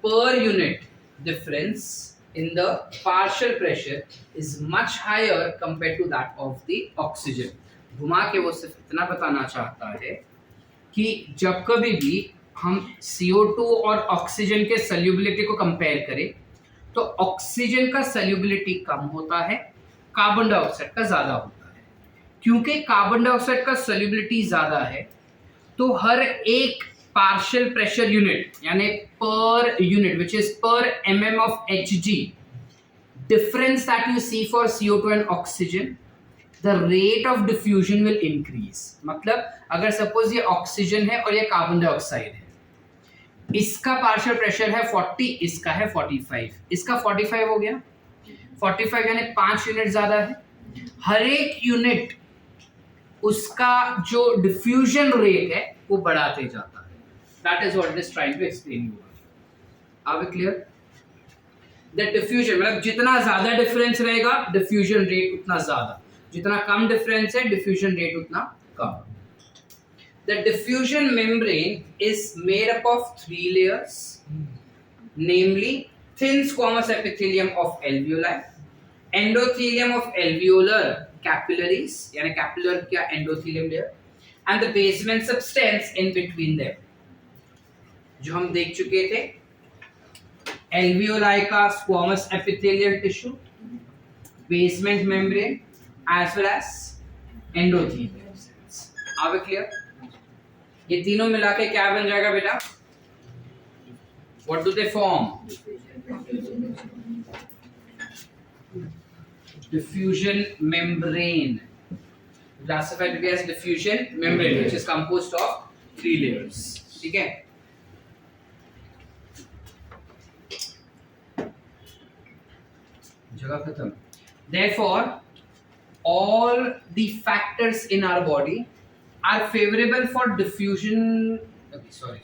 per unit difference in the partial pressure is much higher compared to that of the oxygen. घुमा के वो सिर्फ इतना बताना चाहता है कि जब कभी भी हम CO2 और ऑक्सीजन के सल्यूबिलिटी को कंपेयर करें तो ऑक्सीजन का सल्यूबिलिटी कम होता है, कार्बन डाइऑक्साइड का ज्यादा होता है। क्योंकि कार्बन डाइऑक्साइड का सल्यूबिलिटी ज्यादा है तो हर एक पार्शियल प्रेशर यूनिट यानी पर यूनिट विच इज पर mm of Hg, difference that you see for CO2 and oxygen, the rate of diffusion will increase. मतलब अगर सपोज ये ऑक्सीजन है और ये कार्बन डाइऑक्साइड है, इसका पार्शियल प्रेशर है 40, इसका है 45, इसका 45 हो गया, 45 यानी 5 यूनिट ज्यादा है। हर एक यूनिट उसका जो डिफ्यूजन रेट है वो बढ़ाते जाता है। That is what it is trying to explain you. Are we clear? The diffusion मतलब जितना ज्यादा डिफरेंस रहेगा डिफ्यूजन रेट उतना ज्यादा, जितना कम डिफरेंस है डिफ्यूजन रेट उतना कम। The diffusion membrane is made up of 3 layers, namely thin squamous epithelium of alveoli, endothelium of alveolar capillaries यानी capillary क्या endothelium layer, and the basement substance in between them, जो हम देख चुके थे alveoli का squamous epithelial tissue, basement membrane as well as endothelium cells. Are we clear? ये तीनों मिला के क्या बन जाएगा बेटा? What do they form? Diffusion membrane, classified to be as diffusion membrane, which is composed of 3 layers. ठीक है? जगह खत्म। Therefore, all the factors in our body are favorable for diffusion. Okay, sorry.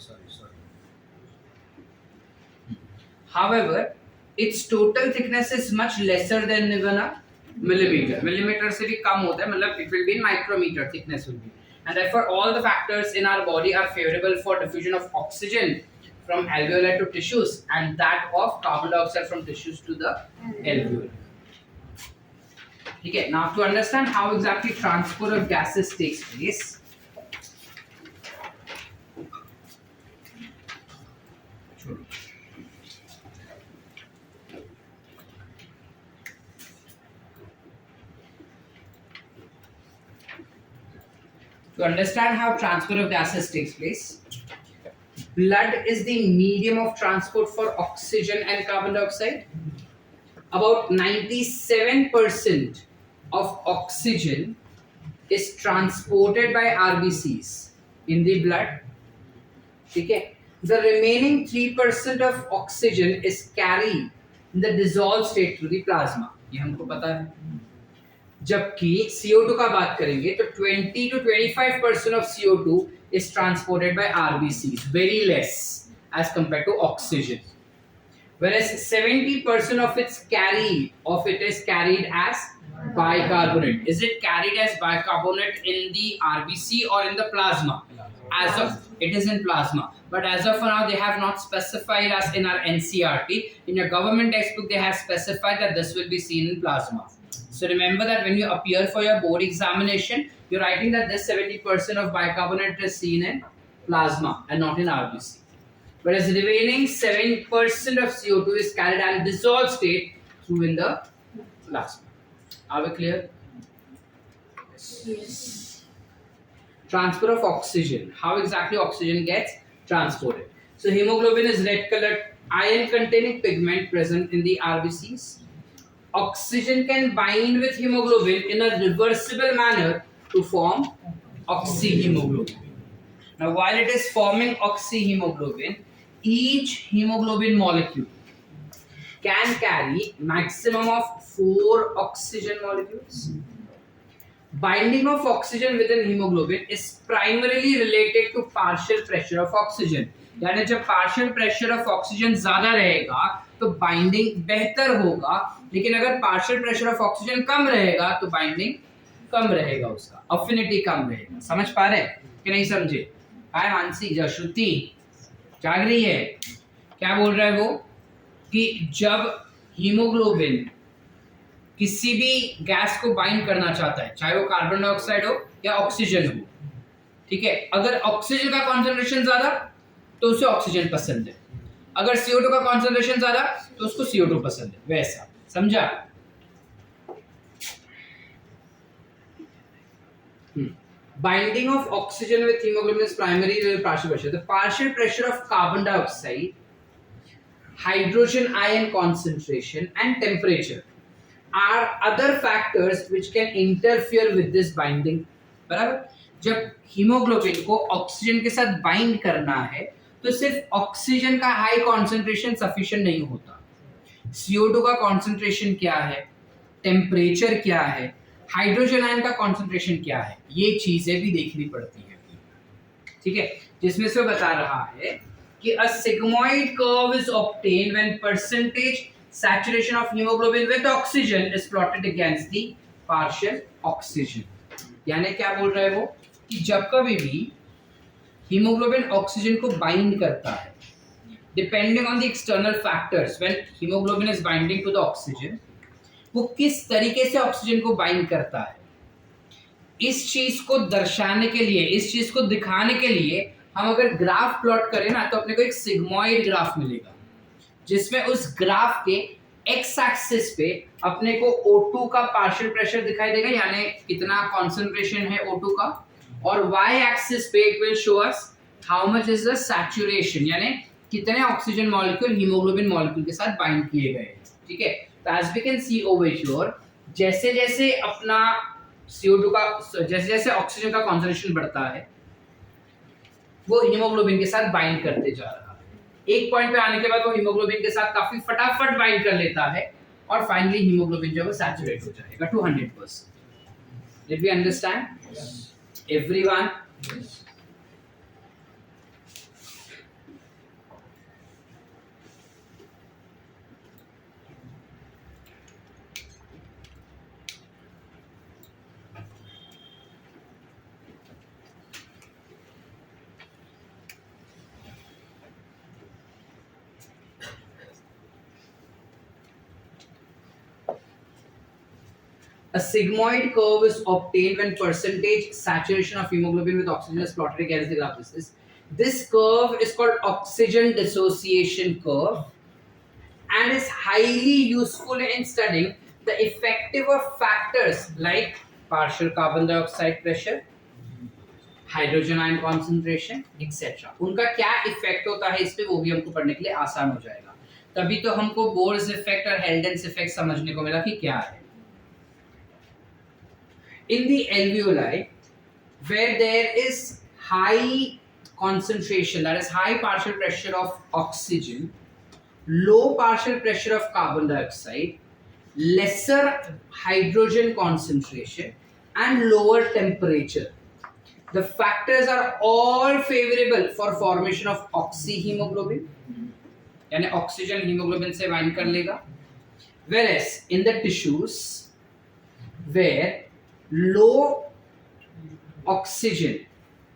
However, its total thickness is much lesser than even a millimeter. Millimeter से भी कम होता है, मतलब it will be in micrometer thickness will be, and therefore all the factors in our body are favorable for diffusion of oxygen from alveoli to tissues and that of carbon dioxide from tissues to the alveoli. ठीक है? Now to understand how exactly transport of gases takes place, to understand how transfer of gases takes place, blood is the medium of transport for oxygen and carbon dioxide. About 97% of oxygen is transported by RBCs in the blood. ठीक है. The remaining 3% of oxygen is carried in the dissolved state through the plasma. ये हमको पता है. जबकि CO2 का बात करेंगे तो 20 to 25% of CO2 is transported by RBCs, very less as compared to oxygen. Whereas 70% of it is carried as bicarbonate. Is it carried as bicarbonate in the RBC or in the plasma? As of it is in plasma, but as of now they have not specified as in our NCERT. In your government textbook they have specified that this will be seen in plasma. So remember that when you appear for your board examination, you're writing that this 70% of bicarbonate is seen in plasma and not in RBC. Whereas the remaining 7% of CO2 is carried in dissolved state through in the plasma. Are we clear? Yes. Transfer of oxygen. How exactly oxygen gets transported? So hemoglobin is red colored iron containing pigment present in the RBCs. Oxygen can bind with hemoglobin in a reversible manner to form oxyhemoglobin. Now while it is forming oxyhemoglobin, each hemoglobin molecule can carry maximum of 4 oxygen molecules. Binding of oxygen within hemoglobin is primarily related to partial pressure of oxygen. यानी जब partial pressure of oxygen ज़्यादा रहेगा तो binding बेहतर होगा, लेकिन अगर partial pressure of oxygen कम रहेगा तो binding कम रहेगा, उसका affinity कम रहेगा. समझ पा रहे कि नहीं समझे? हाय मानसी, जशुति जाग रही है? क्या बोल रहा है वो कि जब हीमोग्लोबिन किसी भी गैस को बाइंड करना चाहता है, चाहे वो कार्बन डाइऑक्साइड हो या ऑक्सीजन हो, ठीक है, अगर ऑक्सीजन का कॉन्सेंट्रेशन ज्यादा तो उसे ऑक्सीजन पसंद है, अगर CO2 का कॉन्सेंट्रेशन ज्यादा तो उसको CO2 पसंद है. वैसा समझा? Binding of oxygen with hemoglobin is primarily partial pressure. The partial pressure of carbon dioxide, hydrogen ion concentration and temperature are other factors which can interfere with this binding. बराबर? जब haemoglobin को oxygen के साथ bind करना है तो सिर्फ oxygen का हाई कॉन्सेंट्रेशन सफिशिएंट नहीं होता. CO2 का कॉन्सेंट्रेशन क्या है, टेम्परेचर क्या है, हाइड्रोजन आयन का कॉन्सेंट्रेशन क्या है, ये चीजें भी देखनी पड़ती है. ठीक है, जिसमें से बता रहा है कि a sigmoid curve is obtained when percentage saturation of hemoglobin with oxygen is plotted against the partial oxygen. यानी क्या बोल रहा है वो कि जब कभी भी हीमोग्लोबिन ऑक्सीजन को बाइंड करता है, depending on the external factors, when haemoglobin is binding to the oxygen, वो किस तरीके से ऑक्सीजन को बाइंड करता है, इस चीज को दर्शाने के लिए, इस चीज को दिखाने के लिए हम अगर ग्राफ प्लॉट करें ना तो अपने को एक सिग्मॉइड ग्राफ मिलेगा, जिसमें उस ग्राफ के एक्स एक्सिस पे अपने को O2 का पार्शियल प्रेशर दिखाई देगा, यानी कितना कॉन्सेंट्रेशन है O2 का, और वाई एक्सिस पे it will show us how much is the saturation, यानी कितने ऑक्सीजन मॉलिक्यूल हीमोग्लोबिन मॉलिक्यूल के साथ बाइंड किए गए. ठीक है, तो as we can see over here, जैसे जैसे अपना CO2 का, जैसे जैसे ऑक्सीजन का कॉन्सेंट्रेशन बढ़ता है वो हीमोग्लोबिन के साथ बाइंड करते जा रहा है. एक पॉइंट पे आने के बाद वो हीमोग्लोबिन के साथ काफी फटाफट बाइंड कर लेता है और फाइनली हीमोग्लोबिन जो है सैचुरेट हो जाएगा to 100%. Did we understand everyone? A sigmoid curve is obtained when percentage saturation of hemoglobin with oxygen is plotted against the graph. This curve is called oxygen dissociation curve and is highly useful in studying the effective of factors like partial carbon dioxide pressure, hydrogen ion concentration etcetera. उनका क्या effect होता है इस पे, वो भी हमको पढ़ने के लिए आसान हो जाएगा। तभी तो हमको बोर्स इफेक्ट और हेल्डेंस इफेक्ट समझने को मिला कि क्या है। In the alveoli, where there is high concentration, that is high partial pressure of oxygen, low partial pressure of carbon dioxide, lesser hydrogen concentration, and lower temperature, the factors are all favorable for formation of oxyhemoglobin, यानी oxygen haemoglobin से bind कर लेगा। Whereas in the tissues where low oxygen,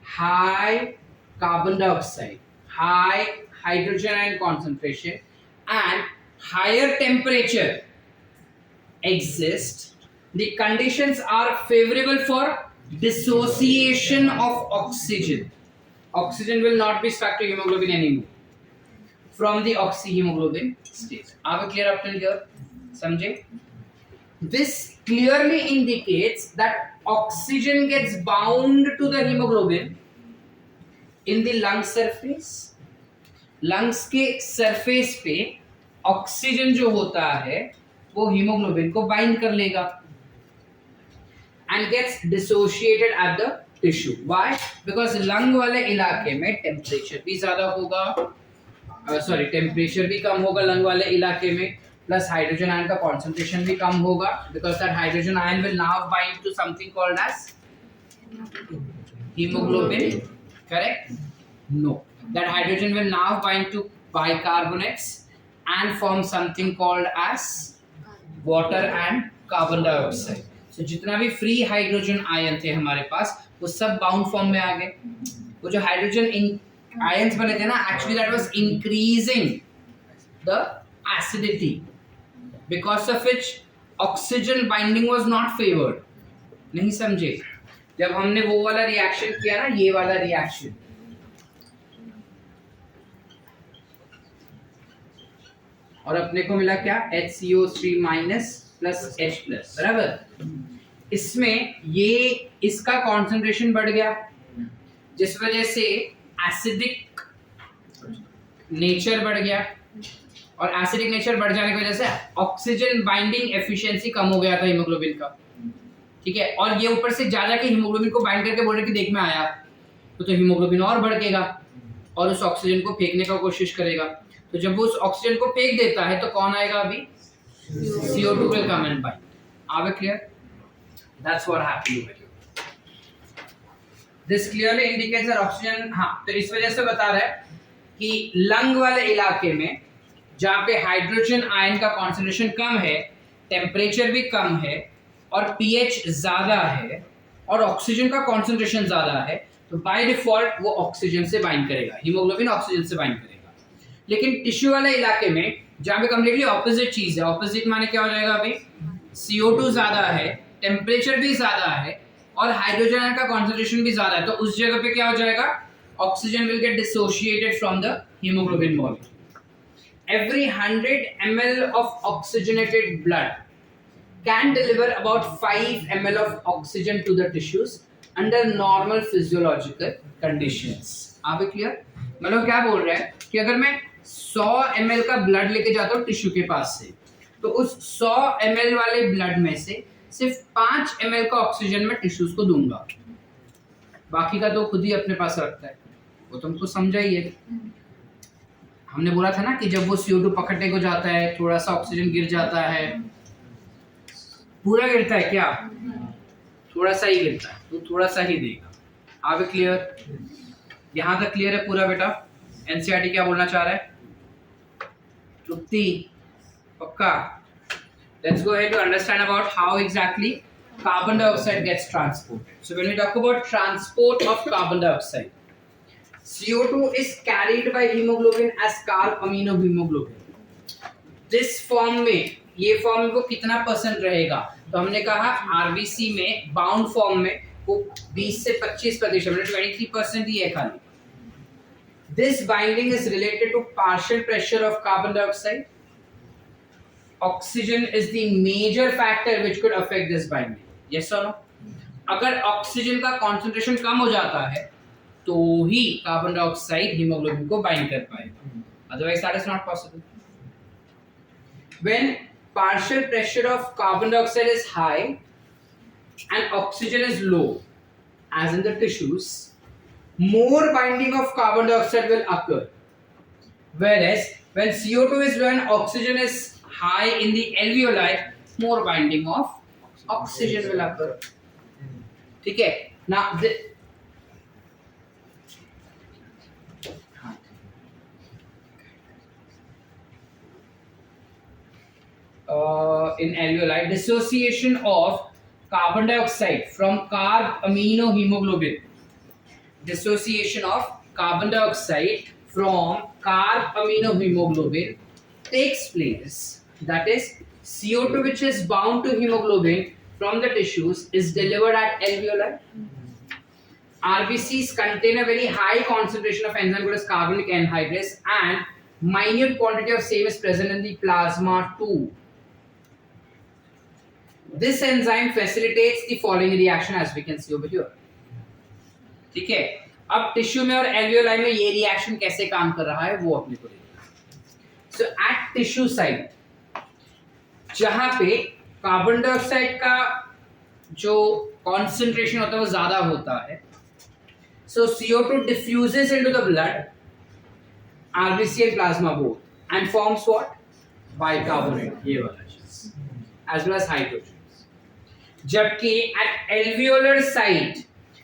high carbon dioxide, high hydrogen ion concentration, and higher temperature exist, the conditions are favorable for dissociation of oxygen. Oxygen will not be stuck to hemoglobin anymore from the oxyhemoglobin stage. Are we clear up till here? समझे? This clearly indicates that oxygen gets bound to the hemoglobin in the lung surface. lungs के surface पे oxygen जो होता है वो haemoglobin को bind कर लेगा and gets dissociated at the tissue. Why? Because lung वाले इलाके में टेम्परेचर भी ज्यादा होगा, टेम्परेचर भी कम होगा लंग वाले इलाके में, प्लस हाइड्रोजन आयन का कॉन्सेंट्रेशन भी कम होगा, because that hydrogen ion will now bind to something called as hemoglobin. Correct? No, that hydrogen will now bind to bicarbonates and form something called as water and carbon dioxide. So जितना भी free hydrogen ion थे हमारे पास वो सब bound form में आ गए। वो जो हाइड्रोजन आयन्स बने थे ना, actually that was increasing the acidity, because of which oxygen binding was not favoured. नहीं समझे? जब हमने वो वाला रिएक्शन किया ना, ये वाला रिएक्शन, और अपने को मिला क्या, HCO3 minus plus H plus, बराबर। इसमें ये इसका कॉन्सेंट्रेशन बढ़ गया जिस वजह से एसिडिक नेचर बढ़ गया, और एसिडिक नेचर बढ़ जाने की वजह से ऑक्सीजन बाइंडिंग एफिशिएंसी कम हो गया था हीमोग्लोबिन का। ठीक है, और ये ऊपर से ज्यादा के हीमोग्लोबिन को बाइंड करके बोल रहे कि देख में आया, तो हीमोग्लोबिन और भड़केगा और उस ऑक्सीजन को फेंकने का कोशिश करेगा। तो जब वो उस ऑक्सीजन को फेंक देता है तो कौन आएगा अभी, CO2 will come and bind. Are we clear? That's what happened over here. This clearly indicates that oxygen, हाँ, तो इस वजह से बता रहा है कि लंग वाले इलाके में जहाँ पे हाइड्रोजन आयन का कॉन्सेंट्रेशन कम है, टेम्परेचर भी कम है और pH ज्यादा है और ऑक्सीजन का कॉन्सेंट्रेशन ज्यादा है, तो बाय डिफॉल्ट वो ऑक्सीजन से बाइंड करेगा, हीमोग्लोबिन ऑक्सीजन से बाइंड करेगा। लेकिन टिश्यू वाले इलाके में जहाँ पे कम्प्लीटली ऑपोजिट चीज है, ऑपोजिट माने क्या हो जाएगा अभी, CO2 ज्यादा है, टेम्परेचर भी ज्यादा है और हाइड्रोजन आयन का कॉन्सेंट्रेशन भी ज्यादा है, तो उस जगह पे क्या हो जाएगा, oxygen will get dissociated from the haemoglobin molecule. Every 100 ml of oxygenated blood can deliver about 5 ml of oxygen to the tissues under normal physiological conditions. आप क्लियर? मतलब क्या बोल रहा है कि अगर मैं 100 ml का ब्लड लेके जाता हूँ टिश्यू के पास से, तो उस 100 ml वाले ब्लड में से सिर्फ 5 ml का ऑक्सीजन मैं टिश्यूज को दूंगा, बाकी का तो खुद ही अपने पास रखता है। वो तुमको समझा ही है। हमने बोला था ना कि जब वो CO2 पकड़ने को जाता है थोड़ा सा ऑक्सीजन गिर जाता है, पूरा गिरता है क्या, थोड़ा सा ही गिरता है, तो थोड़ा सा ही देगा। आप क्लियर? यहाँ तक क्लियर है पूरा बेटा? एनसीईआरटी क्या बोलना चाह रहा है? तृप्ति पक्का? Let's go ahead to understand about how exactly carbon dioxide gets transported. So when we talk about transport of carbon dioxide, CO2 is carried by hemoglobin as carboaminohemoglobin. This form में, ये form में वो कितना % रहेगा, तो हमने कहा RBC में बाउंड फॉर्म में वो 20 से 25%, मतलब 23% ही है खाली। This binding is related to partial pressure of carbon dioxide. Oxygen is the major factor which could affect this binding. Yes or no? अगर ऑक्सीजन का कॉन्सेंट्रेशन कम हो जाता है तो ही कार्बन डाइऑक्साइड हीमोग्लोबिन को बाइंड कर पाएगा, otherwise that is not possible. When partial pressure of carbon dioxide is high and oxygen is low, as in the tissues, more binding of carbon dioxide will occur. Whereas when CO2 is low and oxygen is high in the alveoli, more binding of oxygen will occur. ठीक है ना? In alveoli, dissociation of carbon dioxide from carb amino hemoglobin. Dissociation of carbon dioxide from carb amino hemoglobin takes place. That is, CO2 which is bound to hemoglobin from the tissues is delivered at alveoli. RBCs contain a very high concentration of enzyme called as carbonic anhydrase, and minute quantity of same is present in the plasma too. This enzyme facilitates the following reaction as we can see over here. ठीक है, अब tissue में और alveoli में ये reaction कैसे काम कर रहा है वो अपने को देखना। सो एट टिश्यू साइड, जहां पे कार्बन डाइऑक्साइड का जो कॉन्सेंट्रेशन होता है वो ज्यादा होता है, सो CO2 diffuses into the blood, RBC and plasma both, and forms what? Bicarbonate, ये वाला चीज, as well as hydrogen. जबकि at alveolar site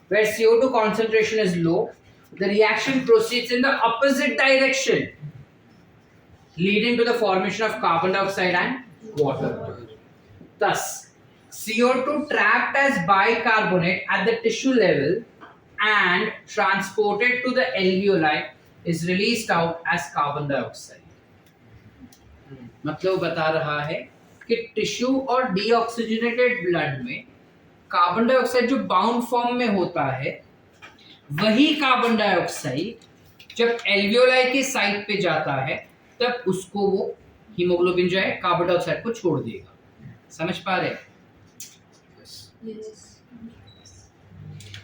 where CO2 concentration is low, the reaction proceeds in the opposite direction, leading to the formation of carbon dioxide and water. Thus, CO2 trapped as bicarbonate at the tissue level and transported to the alveoli is released out as carbon dioxide. मतलब बता रहा है कि tissue और deoxygenated blood में carbon dioxide जो bound form में होता है, वही कार्बन डाइऑक्साइड जब एल्वियोलाई के साइट पे जाता है तब उसको वो हीमोग्लोबिन जो है कार्बन डाइऑक्साइड को छोड़ देगा। समझ पा रहे?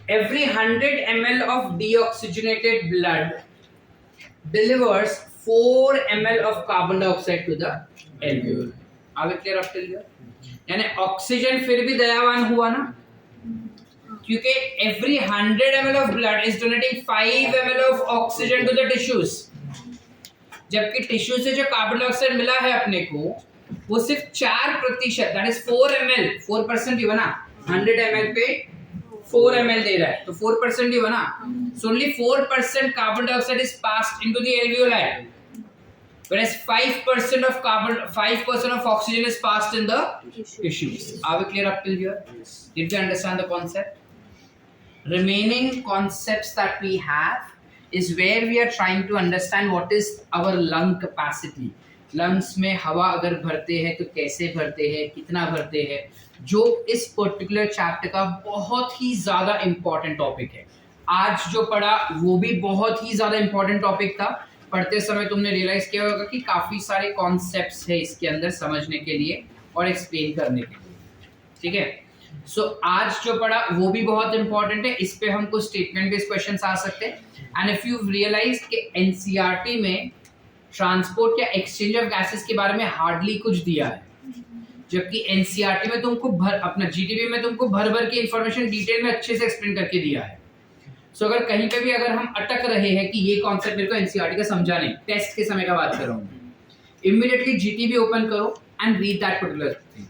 Every 100 ml of deoxygenated blood delivers 4 ml of carbon dioxide to the alveoli. Are we clear up till here? यानी ऑक्सीजन फिर भी दयावान हुआ ना, क्योंकि every 100 ml of blood is donating 5 ml of oxygen to the tissues. जबकि tissue से जो कार्बन डाइऑक्साइड मिला है अपने को वो सिर्फ 4%, दैट इज 4 ml, 4% ही बना, 100 ml पे 4 ml दे रहा है तो 4% ही बना, so only 4% carbon dioxide is passed into the alveoli, whereas 5% of oxygen is passed in the tissues. Are we clear up till here? Did we understand the concept? Remaining concepts that we have is where we are trying to understand what is our lung capacity. Lungs में हवा अगर भरते हैं तो कैसे भरते हैं, कितना भरते हैं, जो इस पर्टिकुलर चैप्टर का बहुत ही ज़्यादा इम्पॉर्टेंट टॉपिक है। आज जो पढ़ा वो भी बहुत ही ज़्यादा इम्पॉर्टेंट टॉपिक था। पढ़ते समय तुमने रियलाइज़ किया होगा कि काफ़ी सारे कॉन्सेप्ट्स है इसके अंदर समझने के लिए और एक्सप्लेन करने के लिए। ठीक है, सो आज जो पढ़ा वो भी बहुत इम्पॉर्टेंट है, इस पे हम कुछ स्टेटमेंट बेस्ड क्वेश्चंस आ सकते हैं। एंड इफ यू रियलाइज कि एनसीईआरटी में ट्रांसपोर्ट या एक्सचेंज ऑफ गैसेस के बारे में हार्डली कुछ दिया है, जबकि एनसीईआरटी में तुमको अपना जीटीबी में तुमको भर के इंफॉर्मेशन डिटेल में अच्छे से एक्सप्लेन करके दिया है। सो अगर कहीं पे भी अगर हम अटक रहे हैं कि ये कॉन्सेप्ट मेरे को एनसीईआरटी का समझा नहीं, टेस्ट के समय का बात कर रहा हूँ, इमीडिएटली जीटीबी ओपन करो and read that particular thing,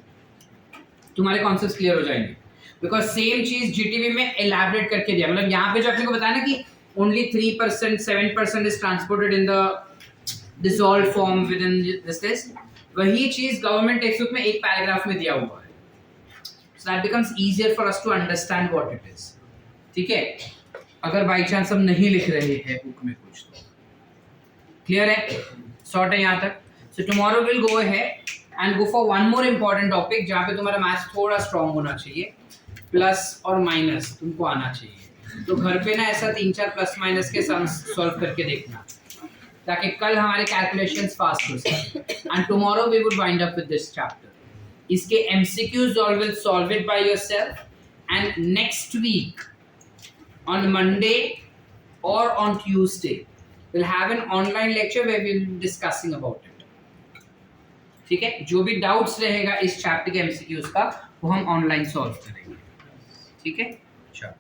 तुम्हारे कॉन्सेप्ट्स क्लियर हो जाएंगे। बिकॉज सेम चीज जीटीबी में एलैबोरेट करके दिया, मतलब यहाँ पे जो आपने को बताया ना कि only 3%, 7% is transported in the dissolve form with in this list, वही चीज गवर्नमेंट टेक्स्ट बुक में एक पैराग्राफ में दिया हुआ है। So that becomes easier for us to understand what it is. ठीक है, अगर बाई चांस हम नहीं लिख रहे हैं बुक में कुछ तो क्लियर है, सॉर्ट है यहाँ तक। So tomorrow will go ahead and go for one more important topic जहाँ पे तुम्हारा मैथ्स थोड़ा स्ट्रॉन्ग होना चाहिए, प्लस और माइनस तुमको आना चाहिए। तो घर पे ना ऐसा 3-4 प्लस माइनस के सम्स सॉल्व करके देखना, ताकि कल हमारे कैलकुलेशंस फास्ट हो सके। And tomorrow we would wind up with this chapter. इसके MCQs will solve it by yourself and next week on Monday or on Tuesday we'll have an online lecture where we'll be discussing about it. ठीक है, जो भी doubts रहेगा इस chapter के MCQs का वो हम ऑनलाइन सॉल्व करेंगे. ठीक है, चलो.